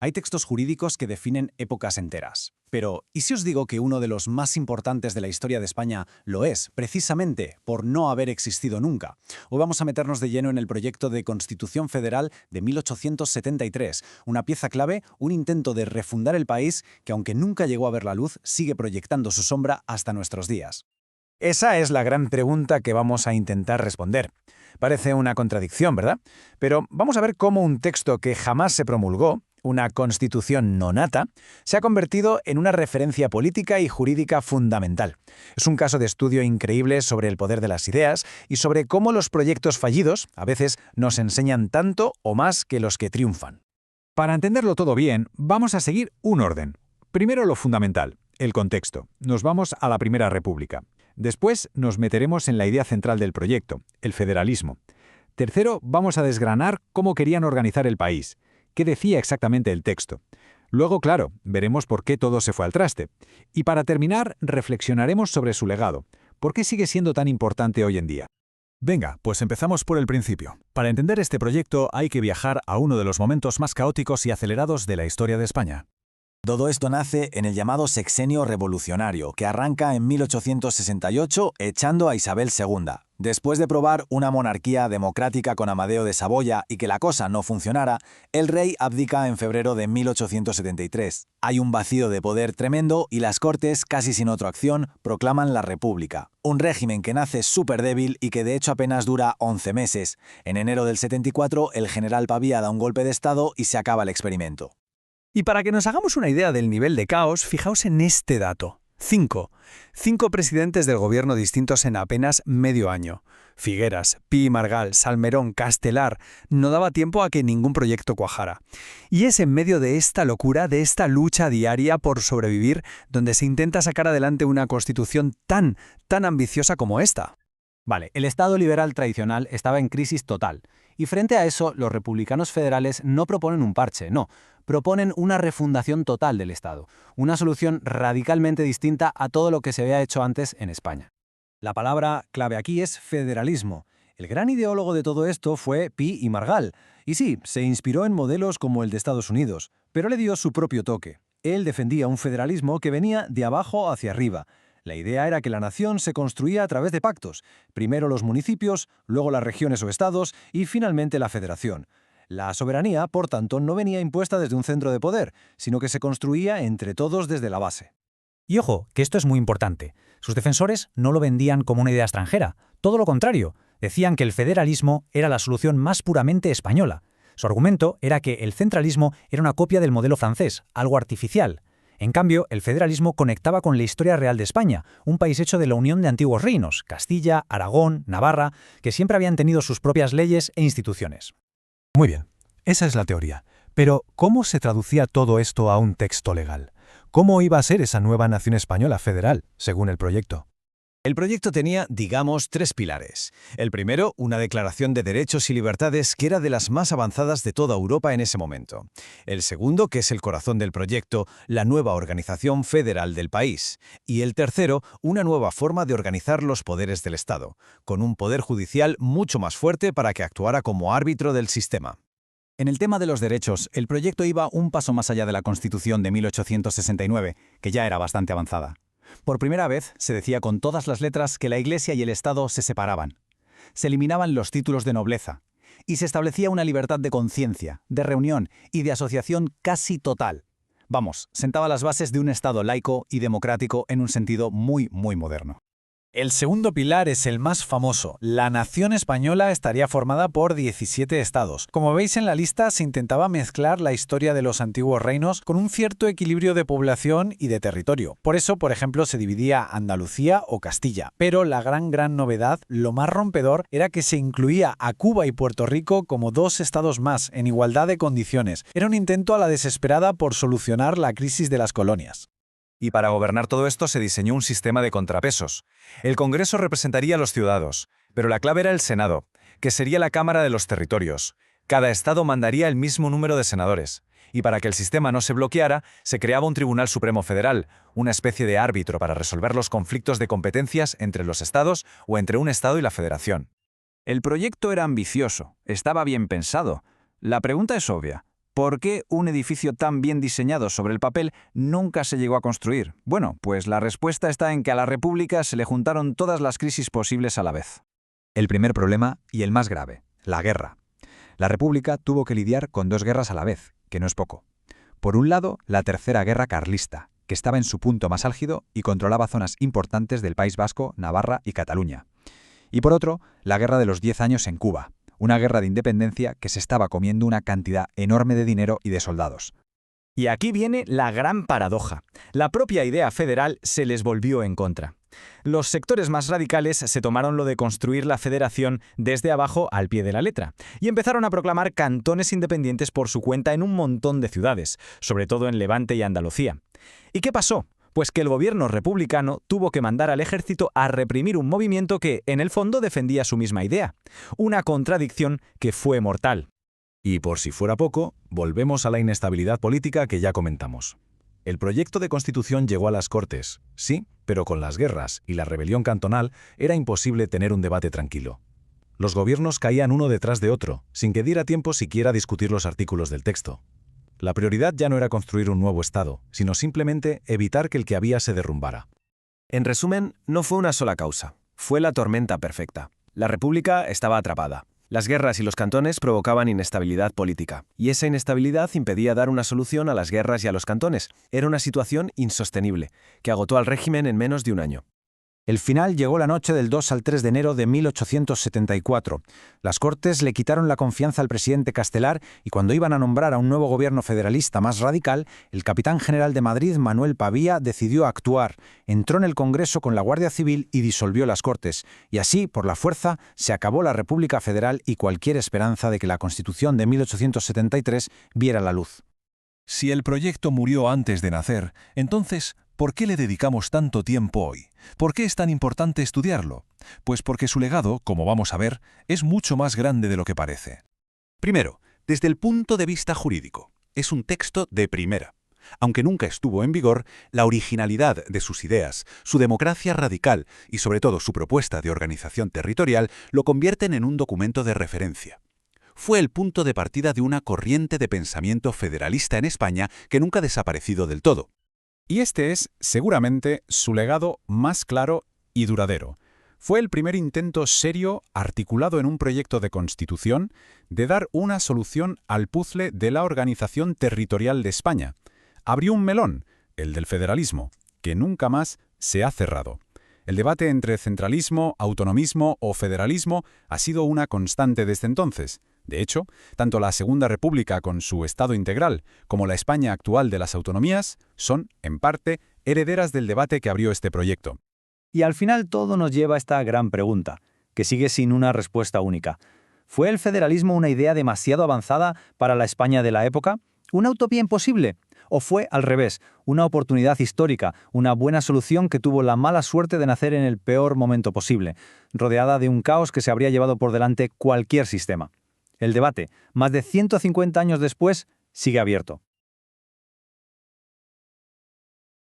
Hay textos jurídicos que definen épocas enteras. Pero, ¿y si os digo que uno de los más importantes de la historia de España lo es, precisamente, por no haber existido nunca? Hoy vamos a meternos de lleno en el proyecto de Constitución Federal de 1873, una pieza clave, un intento de refundar el país que, aunque nunca llegó a ver la luz, sigue proyectando su sombra hasta nuestros días. Esa es la gran pregunta que vamos a intentar responder. Parece una contradicción, ¿verdad? Pero vamos a ver cómo un texto que jamás se promulgó, una constitución nonata, se ha convertido en una referencia política y jurídica fundamental. Es un caso de estudio increíble sobre el poder de las ideas y sobre cómo los proyectos fallidos a veces nos enseñan tanto o más que los que triunfan. Para entenderlo todo bien, vamos a seguir un orden. Primero lo fundamental, el contexto. Nos vamos a la Primera República. Después nos meteremos en la idea central del proyecto, el federalismo. Tercero, vamos a desgranar cómo querían organizar el país, qué decía exactamente el texto. Luego, claro, veremos por qué todo se fue al traste. Y para terminar, reflexionaremos sobre su legado. ¿Por qué sigue siendo tan importante hoy en día? Venga, pues empezamos por el principio. Para entender este proyecto hay que viajar a uno de los momentos más caóticos y acelerados de la historia de España. Todo esto nace en el llamado Sexenio Revolucionario, que arranca en 1868 echando a Isabel II. Después de probar una monarquía democrática con Amadeo de Saboya y que la cosa no funcionara, el rey abdica en febrero de 1873. Hay un vacío de poder tremendo y las Cortes, casi sin otra acción, proclaman la República. Un régimen que nace súper débil y que de hecho apenas dura 11 meses. En enero del 74, el general Pavía da un golpe de estado y se acaba el experimento. Y para que nos hagamos una idea del nivel de caos, fijaos en este dato. 5 presidentes del gobierno distintos en apenas medio año. Figueras, Pi y Margall, Salmerón, Castelar. No daba tiempo a que ningún proyecto cuajara. Y es en medio de esta locura, de esta lucha diaria por sobrevivir, donde se intenta sacar adelante una constitución tan ambiciosa como esta. Vale, el Estado liberal tradicional estaba en crisis total. Y frente a eso, los republicanos federales no proponen un parche, no. Proponen una refundación total del Estado, una solución radicalmente distinta a todo lo que se había hecho antes en España. La palabra clave aquí es federalismo. El gran ideólogo de todo esto fue Pi y Margall. Y sí, se inspiró en modelos como el de Estados Unidos, pero le dio su propio toque. Él defendía un federalismo que venía de abajo hacia arriba. La idea era que la nación se construía a través de pactos. Primero los municipios, luego las regiones o estados y finalmente la federación. La soberanía, por tanto, no venía impuesta desde un centro de poder, sino que se construía entre todos desde la base. Y ojo, que esto es muy importante. Sus defensores no lo vendían como una idea extranjera. Todo lo contrario. Decían que el federalismo era la solución más puramente española. Su argumento era que el centralismo era una copia del modelo francés, algo artificial. En cambio, el federalismo conectaba con la historia real de España, un país hecho de la unión de antiguos reinos, Castilla, Aragón, Navarra, que siempre habían tenido sus propias leyes e instituciones. Muy bien, esa es la teoría. Pero, ¿cómo se traducía todo esto a un texto legal? ¿Cómo iba a ser esa nueva nación española federal, según el proyecto? El proyecto tenía, digamos, 3 pilares. El primero, una declaración de derechos y libertades que era de las más avanzadas de toda Europa en ese momento. El segundo, que es el corazón del proyecto, la nueva organización federal del país. Y el tercero, una nueva forma de organizar los poderes del Estado, con un poder judicial mucho más fuerte para que actuara como árbitro del sistema. En el tema de los derechos, el proyecto iba un paso más allá de la Constitución de 1869, que ya era bastante avanzada. Por primera vez, se decía con todas las letras que la Iglesia y el Estado se separaban. Se eliminaban los títulos de nobleza y se establecía una libertad de conciencia, de reunión y de asociación casi total. Vamos, sentaba las bases de un Estado laico y democrático en un sentido muy moderno. El segundo pilar es el más famoso. La nación española estaría formada por 17 estados. Como veis en la lista, se intentaba mezclar la historia de los antiguos reinos con un cierto equilibrio de población y de territorio. Por eso, por ejemplo, se dividía Andalucía o Castilla. Pero la gran novedad, lo más rompedor, era que se incluía a Cuba y Puerto Rico como 2 estados más, en igualdad de condiciones. Era un intento a la desesperada por solucionar la crisis de las colonias. Y para gobernar todo esto se diseñó un sistema de contrapesos. El Congreso representaría a los ciudadanos, pero la clave era el Senado, que sería la Cámara de los Territorios. Cada estado mandaría el mismo número de senadores. Y para que el sistema no se bloqueara, se creaba un Tribunal Supremo Federal, una especie de árbitro para resolver los conflictos de competencias entre los estados o entre un estado y la federación. El proyecto era ambicioso, estaba bien pensado. La pregunta es obvia. ¿Por qué un edificio tan bien diseñado sobre el papel nunca se llegó a construir? Bueno, pues la respuesta está en que a la República se le juntaron todas las crisis posibles a la vez. El primer problema, y el más grave, la guerra. La República tuvo que lidiar con 2 guerras a la vez, que no es poco. Por un lado, la Tercera Guerra Carlista, que estaba en su punto más álgido y controlaba zonas importantes del País Vasco, Navarra y Cataluña. Y por otro, la Guerra de los 10 años en Cuba, una guerra de independencia que se estaba comiendo una cantidad enorme de dinero y de soldados. Y aquí viene la gran paradoja. La propia idea federal se les volvió en contra. Los sectores más radicales se tomaron lo de construir la federación desde abajo al pie de la letra y empezaron a proclamar cantones independientes por su cuenta en un montón de ciudades, sobre todo en Levante y Andalucía. ¿Y qué pasó? Pues que el gobierno republicano tuvo que mandar al ejército a reprimir un movimiento que, en el fondo, defendía su misma idea. Una contradicción que fue mortal. Y por si fuera poco, volvemos a la inestabilidad política que ya comentamos. El proyecto de constitución llegó a las Cortes, sí, pero con las guerras y la rebelión cantonal era imposible tener un debate tranquilo. Los gobiernos caían uno detrás de otro, sin que diera tiempo siquiera a discutir los artículos del texto. La prioridad ya no era construir un nuevo Estado, sino simplemente evitar que el que había se derrumbara. En resumen, no fue una sola causa. Fue la tormenta perfecta. La República estaba atrapada. Las guerras y los cantones provocaban inestabilidad política, y esa inestabilidad impedía dar una solución a las guerras y a los cantones. Era una situación insostenible, que agotó al régimen en menos de un año. El final llegó la noche del 2 al 3 de enero de 1874. Las Cortes le quitaron la confianza al presidente Castelar y cuando iban a nombrar a un nuevo gobierno federalista más radical, el capitán general de Madrid, Manuel Pavía, decidió actuar. Entró en el Congreso con la Guardia Civil y disolvió las Cortes. Y así, por la fuerza, se acabó la República Federal y cualquier esperanza de que la Constitución de 1873 viera la luz. Si el proyecto murió antes de nacer, entonces, ¿por qué le dedicamos tanto tiempo hoy? ¿Por qué es tan importante estudiarlo? Pues porque su legado, como vamos a ver, es mucho más grande de lo que parece. Primero, desde el punto de vista jurídico, es un texto de primera. Aunque nunca estuvo en vigor, la originalidad de sus ideas, su democracia radical y sobre todo su propuesta de organización territorial lo convierten en un documento de referencia. Fue el punto de partida de una corriente de pensamiento federalista en España que nunca ha desaparecido del todo. Y este es, seguramente, su legado más claro y duradero. Fue el primer intento serio, articulado en un proyecto de constitución, de dar una solución al puzzle de la organización territorial de España. Abrió un melón, el del federalismo, que nunca más se ha cerrado. El debate entre centralismo, autonomismo o federalismo ha sido una constante desde entonces. De hecho, tanto la Segunda República con su Estado integral como la España actual de las autonomías son, en parte, herederas del debate que abrió este proyecto. Y al final todo nos lleva a esta gran pregunta, que sigue sin una respuesta única. ¿Fue el federalismo una idea demasiado avanzada para la España de la época? ¿Una utopía imposible? ¿O fue al revés, una oportunidad histórica, una buena solución que tuvo la mala suerte de nacer en el peor momento posible, rodeada de un caos que se habría llevado por delante cualquier sistema? El debate, más de 150 años después, sigue abierto.